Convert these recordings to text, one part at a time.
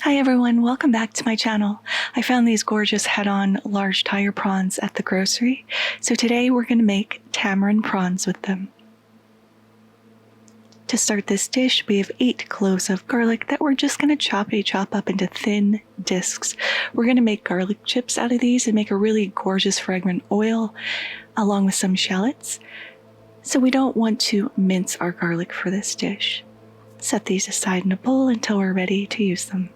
Hi everyone, welcome back to my channel. I found these gorgeous head-on large tire prawns at the grocery, so today we're going to make tamarind prawns with them. To start this dish, we have 8 cloves of garlic that we're just going to chop up into thin discs. We're going to make garlic chips out of these and make a really gorgeous fragrant oil along with some shallots. So we don't want to mince our garlic for this dish. Set these aside in a bowl until we're ready to use them.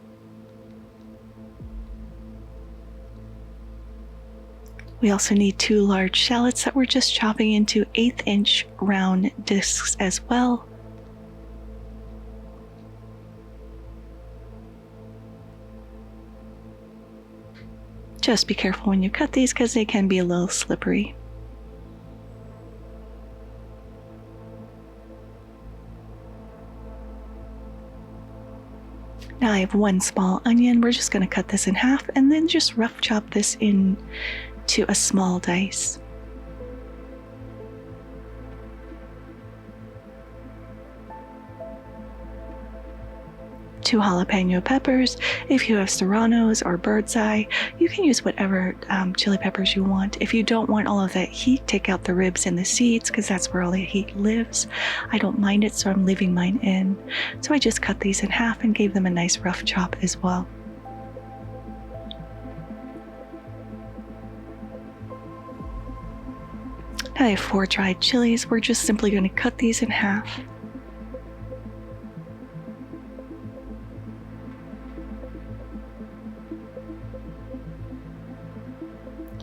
We also need 2 large shallots that we're just chopping into 1/8-inch round discs as well. Just be careful when you cut these because they can be a little slippery. Now I have 1 small onion. We're just going to cut this in half and then just rough chop this into a small dice. 2 jalapeno peppers. If you have serranos or bird's eye, you can use whatever chili peppers you want. If you don't want all of that heat, take out the ribs and the seeds because that's where all the heat lives. I don't mind it, so I'm leaving mine in. So I just cut these in half and gave them a nice rough chop as well. Now I have 4 dried chilies. We're just simply going to cut these in half.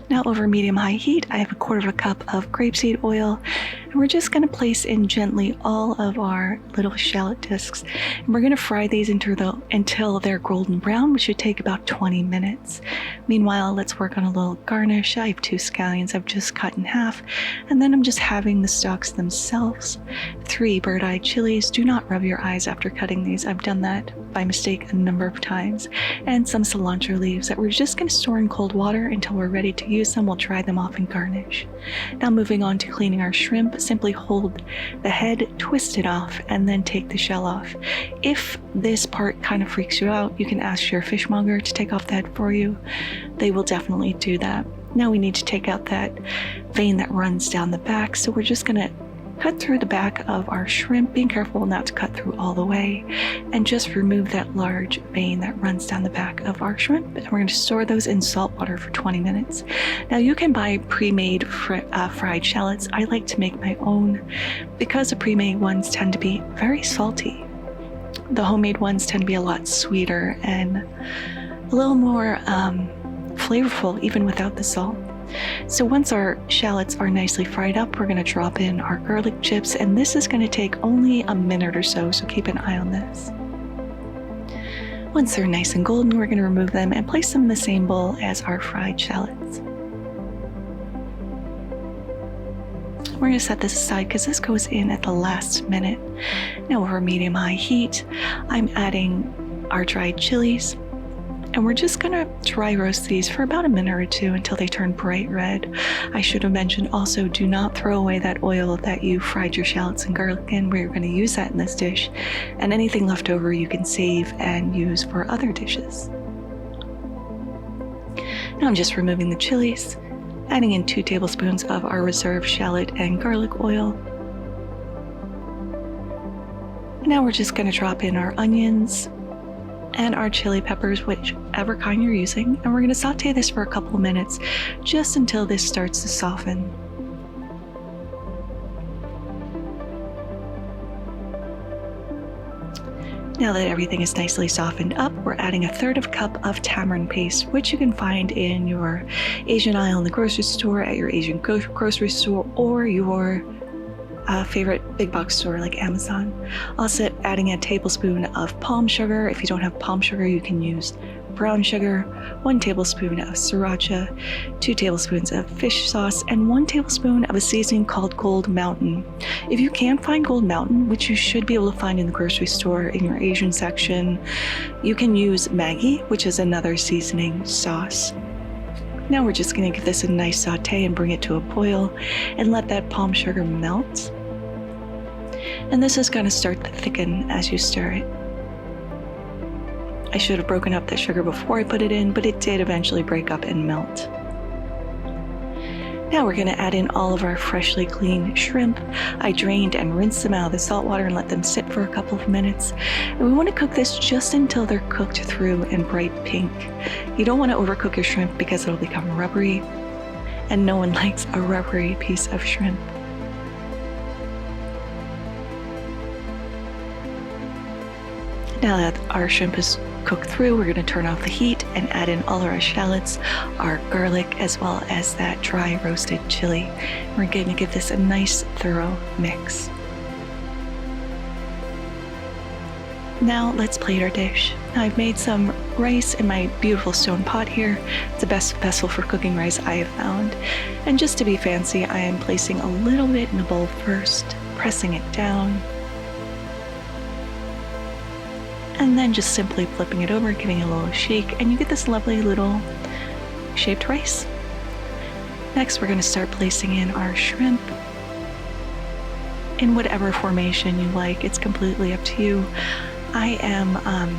Now over medium-high heat, I have 1/4 cup of grapeseed oil, and we're just going to place in gently all of our little shallot discs. And we're going to fry these until they're golden brown, which should take about 20 minutes. Meanwhile, let's work on a little garnish. I have 2 scallions I've just cut in half, and then I'm just having the stalks themselves. 3 bird-eye chilies. Do not rub your eyes after cutting these. I've done that by mistake a number of times. And some cilantro leaves that we're just going to store in cold water until we're ready to use them. We'll dry them off and garnish. Now moving on to cleaning our shrimp, simply hold the head, twist it off, and then take the shell off. If this part kind of freaks you out, you can ask your fishmonger to take off the head for you. They will definitely do that. Now we need to take out that vein that runs down the back, so we're just going to cut through the back of our shrimp, being careful not to cut through all the way, and just remove that large vein that runs down the back of our shrimp. And we're going to store those in salt water for 20 minutes. Now you can buy pre-made fried shallots. I like to make my own because the pre-made ones tend to be very salty. The homemade ones tend to be a lot sweeter and a little more flavorful even without the salt. So once our shallots are nicely fried up, we're going to drop in our garlic chips, and this is going to take only a minute or so keep an eye on this. Once they're nice and golden, we're going to remove them and place them in the same bowl as our fried shallots. We're going to set this aside because this goes in at the last minute. Now over medium-high heat, I'm adding our dried chilies. And we're just going to dry roast these for about a minute or 2 until they turn bright red. I should have mentioned also, do not throw away that oil that you fried your shallots and garlic in. We're going to use that in this dish. And anything left over you can save and use for other dishes. Now I'm just removing the chilies, adding in 2 tablespoons of our reserved shallot and garlic oil. Now we're just going to drop in our onions and our chili peppers, whichever kind you're using, and we're going to saute this for a couple of minutes just until this starts to soften. Now that everything is nicely softened up, we're adding 1/3 cup of tamarind paste, which you can find in your Asian aisle in the grocery store, at your Asian grocery store, or your favorite big box store like Amazon. Also adding a tablespoon of palm sugar. If you don't have palm sugar, you can use brown sugar, 1 tablespoon of sriracha, 2 tablespoons of fish sauce, and 1 tablespoon of a seasoning called Gold Mountain. If you can't find Gold Mountain, which you should be able to find in the grocery store in your Asian section, you can use Maggi, which is another seasoning sauce. Now we're just going to give this a nice saute and bring it to a boil and let that palm sugar melt. And this is going to start to thicken as you stir it. I should have broken up that sugar before I put it in, but it did eventually break up and melt. Now we're going to add in all of our freshly cleaned shrimp. I drained and rinsed them out of the salt water and let them sit for a couple of minutes. And we want to cook this just until they're cooked through and bright pink. You don't want to overcook your shrimp because it'll become rubbery, and no one likes a rubbery piece of shrimp. Now that our shrimp is cooked through, we're going to turn off the heat and add in all of our shallots, our garlic, as well as that dry roasted chili. We're going to give this a nice thorough mix. Now let's plate our dish. I've made some rice in my beautiful stone pot here. It's the best vessel for cooking rice I have found. And just to be fancy, I am placing a little bit in a bowl first, pressing it down, and then just simply flipping it over, giving it a little shake, and you get this lovely little shaped rice. Next, we're going to start placing in our shrimp in whatever formation you like. It's completely up to you. I am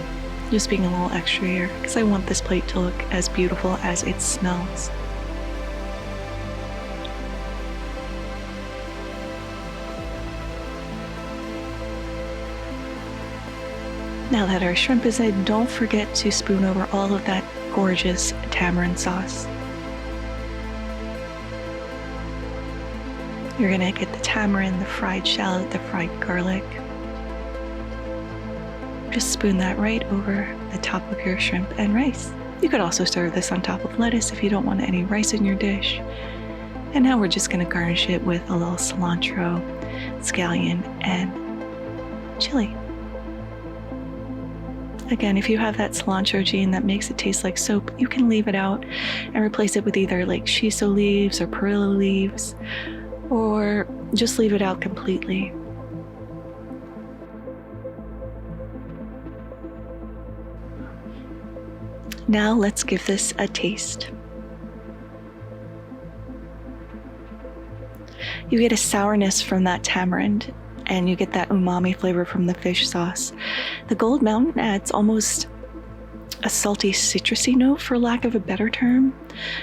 just being a little extra here because I want this plate to look as beautiful as it smells. Now that our shrimp is in, don't forget to spoon over all of that gorgeous tamarind sauce. You're gonna get the tamarind, the fried shallot, the fried garlic. Just spoon that right over the top of your shrimp and rice. You could also serve this on top of lettuce if you don't want any rice in your dish. And now we're just gonna garnish it with a little cilantro, scallion, and chili. Again, if you have that cilantro gene that makes it taste like soap, you can leave it out and replace it with either like shiso leaves or perilla leaves, or just leave it out completely. Now let's give this a taste. You get a sourness from that tamarind, and you get that umami flavor from the fish sauce. The Gold Mountain adds almost a salty, citrusy note, for lack of a better term.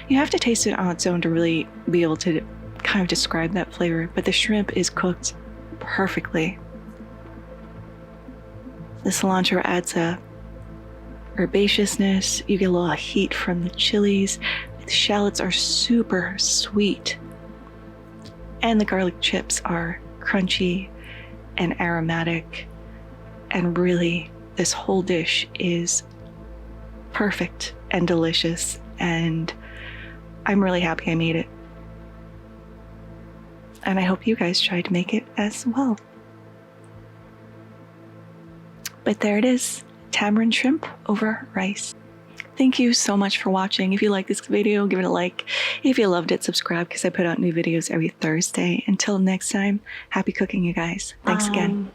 You have to taste it on its own to really be able to kind of describe that flavor, but the shrimp is cooked perfectly. The cilantro adds a herbaceousness. You get a little heat from the chilies. The shallots are super sweet, and the garlic chips are crunchy and aromatic, and really this whole dish is perfect and delicious, and I'm really happy I made it, and I hope you guys try to make it as well. But there it is, tamarind shrimp over rice. Thank you so much for watching. If you like this video, give it a like. If you loved it, subscribe, because I put out new videos every Thursday. Until next time, happy cooking, you guys. Thanks again.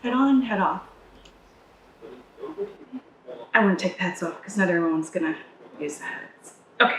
Head on, head off. I want to take the hats off because not everyone's gonna use the hats. Okay.